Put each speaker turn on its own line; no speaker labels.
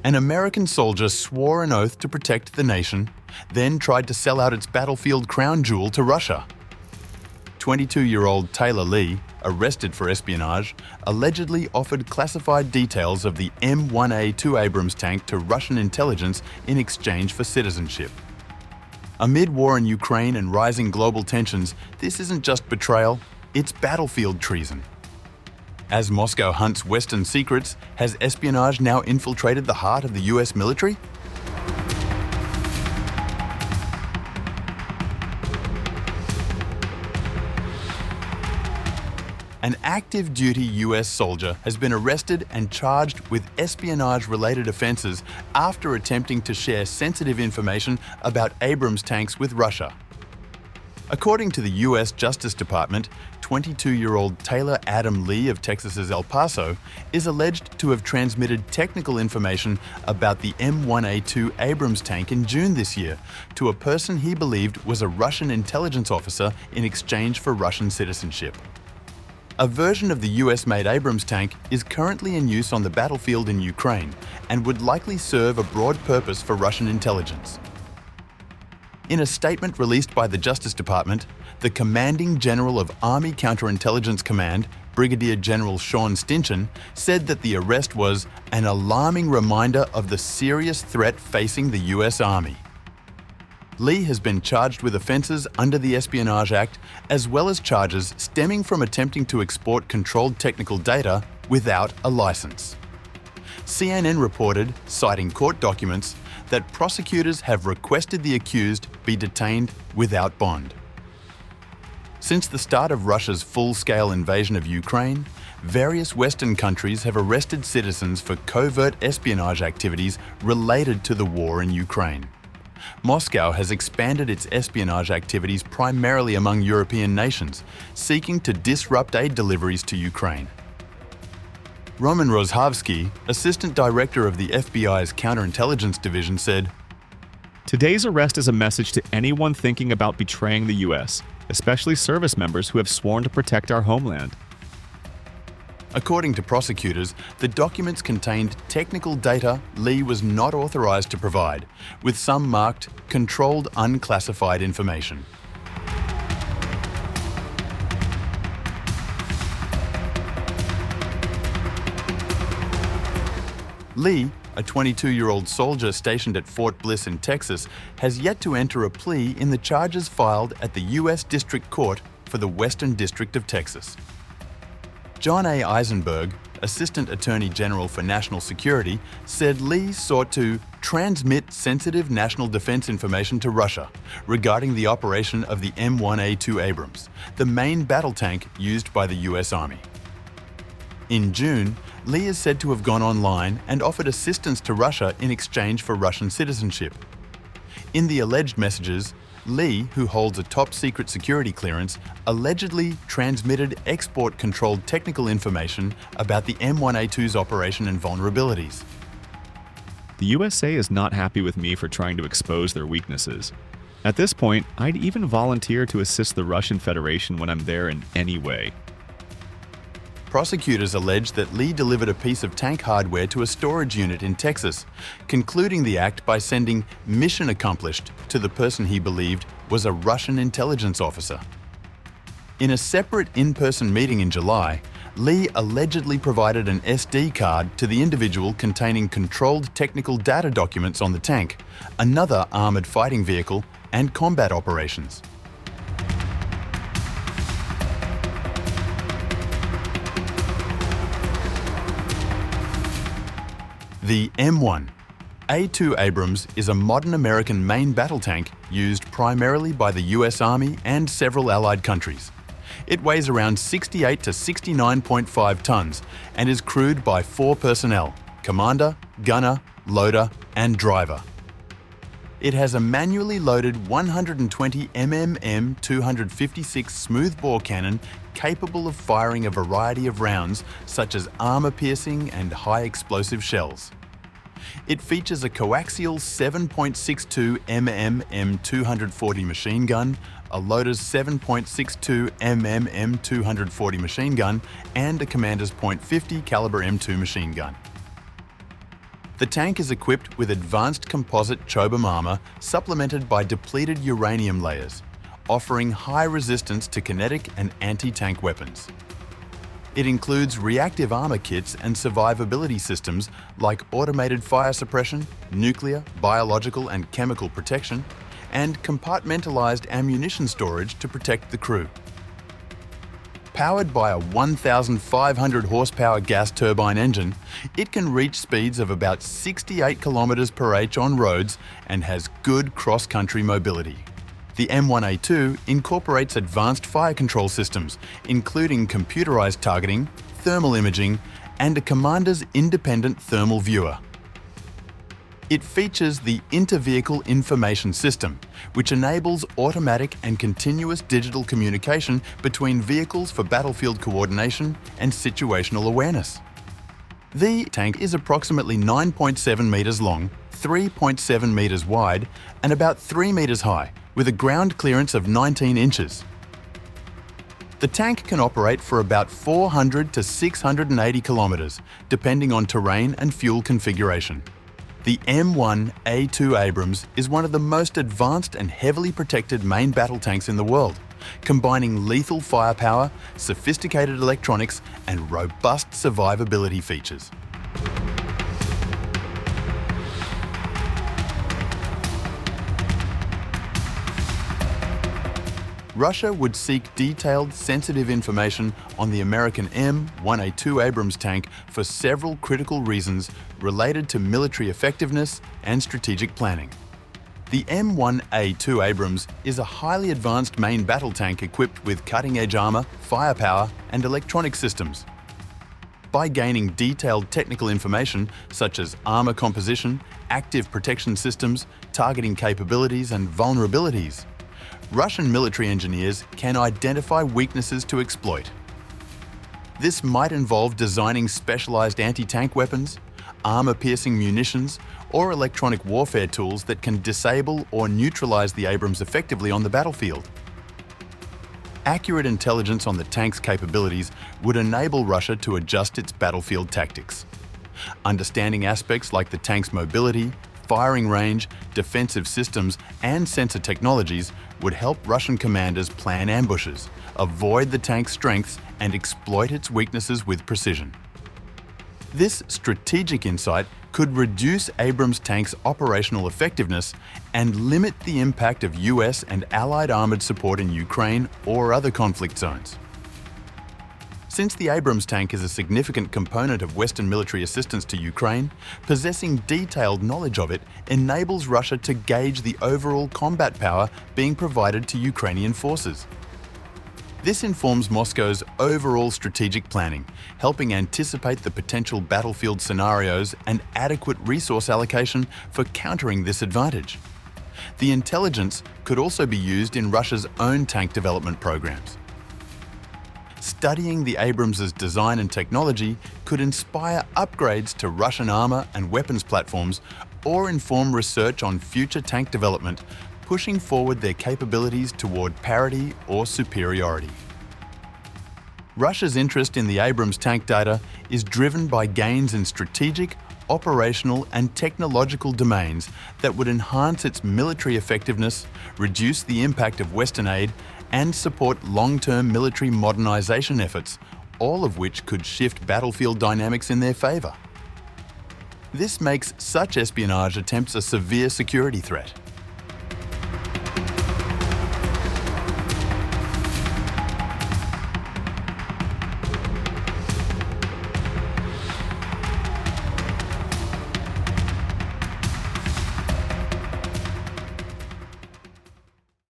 An American soldier swore an oath to protect the nation, then tried to sell out its battlefield crown jewel to Russia. 22-year-old Taylor Lee, arrested for espionage, allegedly offered classified details of the M1A2 Abrams tank to Russian intelligence in exchange for citizenship. Amid war in Ukraine and rising global tensions, this isn't just betrayal, it's battlefield treason. As Moscow hunts Western secrets, has espionage now infiltrated the heart of the US military? An active duty US soldier has been arrested and charged with espionage-related offences after attempting to share sensitive information about Abrams tanks with Russia. According to the US Justice Department, 22-year-old Taylor Adam Lee of Texas's El Paso is alleged to have transmitted technical information about the M1A2 Abrams tank in June this year to a person he believed was a Russian intelligence officer in exchange for Russian citizenship. A version of the US-made Abrams tank is currently in use on the battlefield in Ukraine and would likely serve a broad purpose for Russian intelligence. In a statement released by the Justice Department, the Commanding General of Army Counterintelligence Command, Brigadier General Sean Stinson, said that the arrest was an alarming reminder of the serious threat facing the US Army. Lee has been charged with offences under the Espionage Act, as well as charges stemming from attempting to export controlled technical data without a licence. CNN reported, citing court documents, that prosecutors have requested the accused be detained without bond. Since the start of Russia's full-scale invasion of Ukraine, various Western countries have arrested citizens for covert espionage activities related to the war in Ukraine. Moscow has expanded its espionage activities primarily among European nations, seeking to disrupt aid deliveries to Ukraine. Roman Rozhavsky, Assistant Director of the FBI's Counterintelligence Division, said,
"Today's arrest is a message to anyone thinking about betraying the U.S., especially service members who have sworn to protect our homeland."
According to prosecutors, the documents contained technical data Lee was not authorized to provide, with some marked Controlled Unclassified Information. Lee, a 22-year-old soldier stationed at Fort Bliss in Texas, has yet to enter a plea in the charges filed at the U.S. District Court for the Western District of Texas. John A. Eisenberg, Assistant Attorney General for National Security, said Lee sought to transmit sensitive national defense information to Russia regarding the operation of the M1A2 Abrams, the main battle tank used by the US Army. In June, Lee is said to have gone online and offered assistance to Russia in exchange for Russian citizenship. In the alleged messages, Lee, who holds a top-secret security clearance, allegedly transmitted export-controlled technical information about the M1A2's operation and vulnerabilities.
The USA is not happy with me for trying to expose their weaknesses. At this point, I'd even volunteer to assist the Russian Federation when I'm there in any way.
Prosecutors allege that Lee delivered a piece of tank hardware to a storage unit in Texas, concluding the act by sending "mission accomplished" to the person he believed was a Russian intelligence officer. In a separate in-person meeting in July, Lee allegedly provided an SD card to the individual containing controlled technical data documents on the tank, another armoured fighting vehicle, and combat operations. The M1A2 Abrams is a modern American main battle tank used primarily by the US Army and several allied countries. It weighs around 68 to 69.5 tons and is crewed by 4 personnel: commander, gunner, loader, and driver. It has a manually loaded 120 mm M256 smoothbore cannon capable of firing a variety of rounds such as armor-piercing and high-explosive shells. It features a coaxial 7.62 mm M240 machine gun, a loader's 7.62 mm M240 machine gun, and a commander's .50 caliber M2 machine gun. The tank is equipped with advanced composite chobam armor supplemented by depleted uranium layers, offering high resistance to kinetic and anti-tank weapons. It includes reactive armor kits and survivability systems like automated fire suppression, nuclear, biological and chemical protection, and compartmentalized ammunition storage to protect the crew. Powered by a 1,500 horsepower gas turbine engine, it can reach speeds of about 68 km per h on roads and has good cross-country mobility. The M1A2 incorporates advanced fire control systems, including computerized targeting, thermal imaging, and a commander's independent thermal viewer. It features the Inter-Vehicle Information System, which enables automatic and continuous digital communication between vehicles for battlefield coordination and situational awareness. The tank is approximately 9.7 metres long, 3.7 metres wide, and about 3 metres high, with a ground clearance of 19 inches. The tank can operate for about 400 to 680 kilometres, depending on terrain and fuel configuration. The M1A2 Abrams is one of the most advanced and heavily protected main battle tanks in the world, combining lethal firepower, sophisticated electronics, and robust survivability features. Russia would seek detailed, sensitive information on the American M1A2 Abrams tank for several critical reasons related to military effectiveness and strategic planning. The M1A2 Abrams is a highly advanced main battle tank equipped with cutting-edge armor, firepower, and electronic systems. By gaining detailed technical information such as armor composition, active protection systems, targeting capabilities, and vulnerabilities, Russian military engineers can identify weaknesses to exploit. This might involve designing specialized anti-tank weapons, armor-piercing munitions, or electronic warfare tools that can disable or neutralize the Abrams effectively on the battlefield. Accurate intelligence on the tank's capabilities would enable Russia to adjust its battlefield tactics. Understanding aspects like the tank's mobility, firing range, defensive systems, and sensor technologies would help Russian commanders plan ambushes, avoid the tank's strengths, and exploit its weaknesses with precision. This strategic insight could reduce Abrams tanks' operational effectiveness and limit the impact of US and Allied armoured support in Ukraine or other conflict zones. Since the Abrams tank is a significant component of Western military assistance to Ukraine, possessing detailed knowledge of it enables Russia to gauge the overall combat power being provided to Ukrainian forces. This informs Moscow's overall strategic planning, helping anticipate the potential battlefield scenarios and adequate resource allocation for countering this advantage. The intelligence could also be used in Russia's own tank development programs. Studying the Abrams' design and technology could inspire upgrades to Russian armor and weapons platforms or inform research on future tank development, pushing forward their capabilities toward parity or superiority. Russia's interest in the Abrams tank data is driven by gains in strategic, operational, and technological domains that would enhance its military effectiveness, reduce the impact of Western aid, and support long-term military modernization efforts, all of which could shift battlefield dynamics in their favor. This makes such espionage attempts a severe security threat.